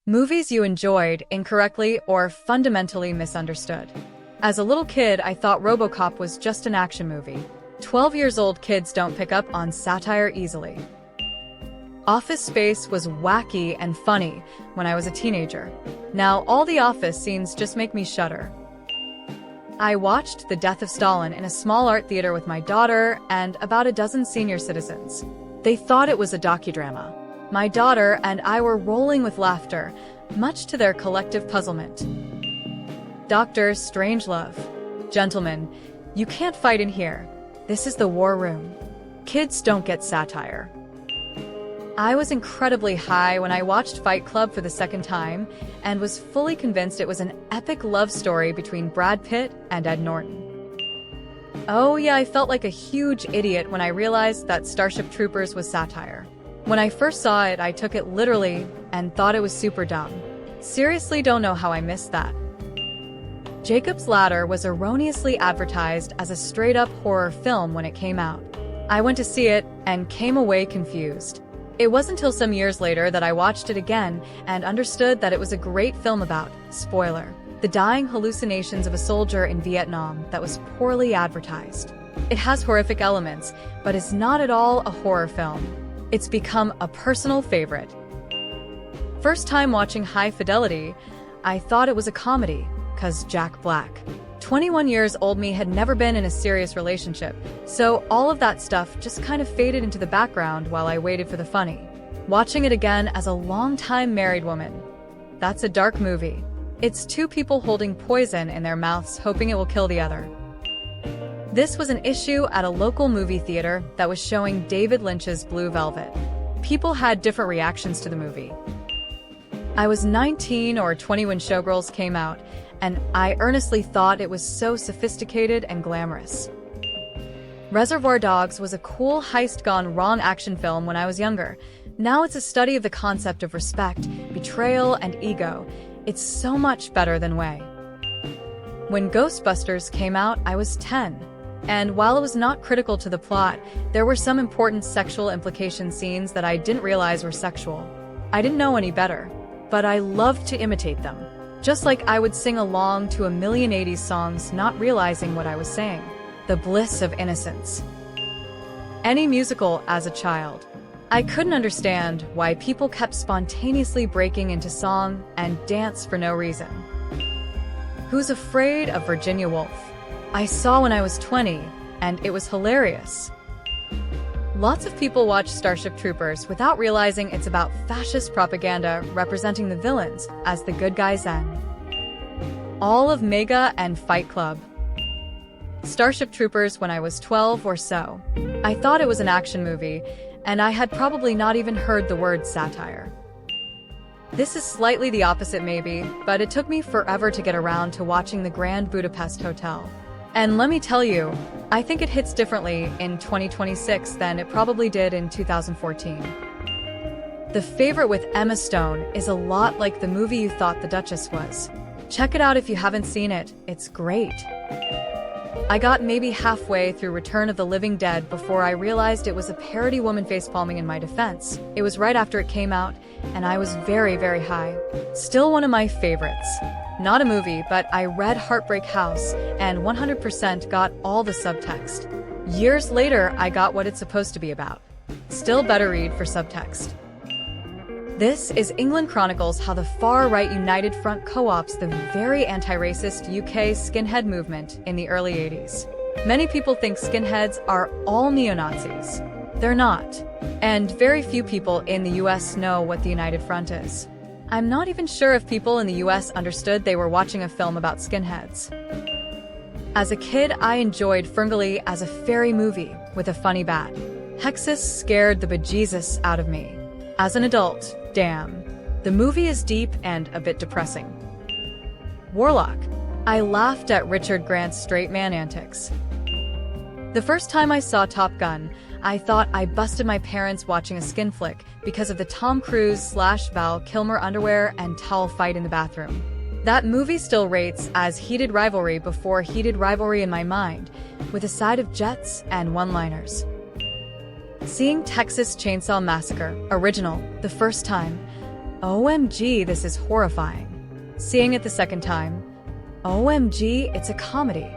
Movies you enjoyed incorrectly or fundamentally misunderstood. As a little kid, I thought RoboCop was just an action movie. 12-year-old kids don't pick up on satire easily. Office Space was wacky and funny when I was a teenager. Now all the Office scenes just make me shudder. I watched The Death of Stalin in a small art theater with my daughter and about a dozen senior citizens. They thought it was a docudrama. My daughter and I were rolling with laughter, much to their collective puzzlement. Dr. Strangelove. Gentlemen, you can't fight in here. This is the war room. Kids don't get satire. I was incredibly high when I watched Fight Club for the second time and was fully convinced it was an epic love story between Brad Pitt and Ed Norton. Oh yeah, I felt like a huge idiot when I realized that Starship Troopers was satire. When I first saw it, I took it literally and thought it was super dumb. Seriously don't know how I missed that. Jacob's Ladder was erroneously advertised as a straight-up horror film when it came out. I went to see it and came away confused. It wasn't until some years later that I watched it again and understood that it was a great film about, spoiler, the dying hallucinations of a soldier in Vietnam that was poorly advertised. It has horrific elements, but is not at all a horror film. It's become a personal favorite. First time watching High Fidelity, I thought it was a comedy, 'cause Jack Black. 21 years old me had never been in a serious relationship, so all of that stuff just kind of faded into the background while I waited for the funny. Watching it again as a long-time married woman. That's a dark movie. It's two people holding poison in their mouths hoping it will kill the other. This was an issue at a local movie theater that was showing David Lynch's Blue Velvet. People had different reactions to the movie. I was 19 or 20 when Showgirls came out, and I earnestly thought it was so sophisticated and glamorous. Reservoir Dogs was a cool heist gone wrong action film when I was younger. Now it's a study of the concept of respect, betrayal, and ego. It's so much better than Way. When Ghostbusters came out, I was 10. And while it was not critical to the plot, there were some important sexual implication scenes that I didn't realize were sexual. I didn't know any better, but I loved to imitate them. Just like I would sing along to a million 80s songs not realizing what I was saying. The bliss of innocence. Any musical as a child. I couldn't understand why people kept spontaneously breaking into song and dance for no reason. Who's Afraid of Virginia Woolf? I saw when I was 20, and it was hilarious. Lots of people watch Starship Troopers without realizing it's about fascist propaganda representing the villains as the good guys end. All of Mega and Fight Club. Starship Troopers when I was 12 or so. I thought it was an action movie, and I had probably not even heard the word satire. This is slightly the opposite maybe, but it took me forever to get around to watching the Grand Budapest Hotel. And let me tell you, I think it hits differently in 2026 than it probably did in 2014. The Favorite with Emma Stone is a lot like the movie you thought The Duchess was. Check it out if you haven't seen it, it's great. I got maybe halfway through Return of the Living Dead before I realized it was a parody woman facepalming in my defense. It was right after it came out, and I was very, very high. Still one of my favorites. Not a movie, but I read Heartbreak House and 100% got all the subtext. Years later, I got what it's supposed to be about. Still better read for subtext. This is England Chronicles How the Far-Right United Front Co-ops the very anti-racist UK skinhead movement in the early 80s. Many people think skinheads are all neo-Nazis. They're not. And very few people in the US know what the United Front is. I'm not even sure if people in the US understood they were watching a film about skinheads. As a kid, I enjoyed Ferngully as a fairy movie with a funny bat. Hexus scared the bejesus out of me. As an adult, damn. The movie is deep and a bit depressing. Warlock. I laughed at Richard Grant's straight man antics. The first time I saw Top Gun, I thought I busted my parents watching a skin flick because of the Tom Cruise/Val Kilmer underwear and towel fight in the bathroom. That movie still rates as heated rivalry before heated rivalry in my mind, with a side of jets and one-liners. Seeing Texas Chainsaw Massacre, original, the first time. OMG, this is horrifying. Seeing it the second time, OMG, it's a comedy.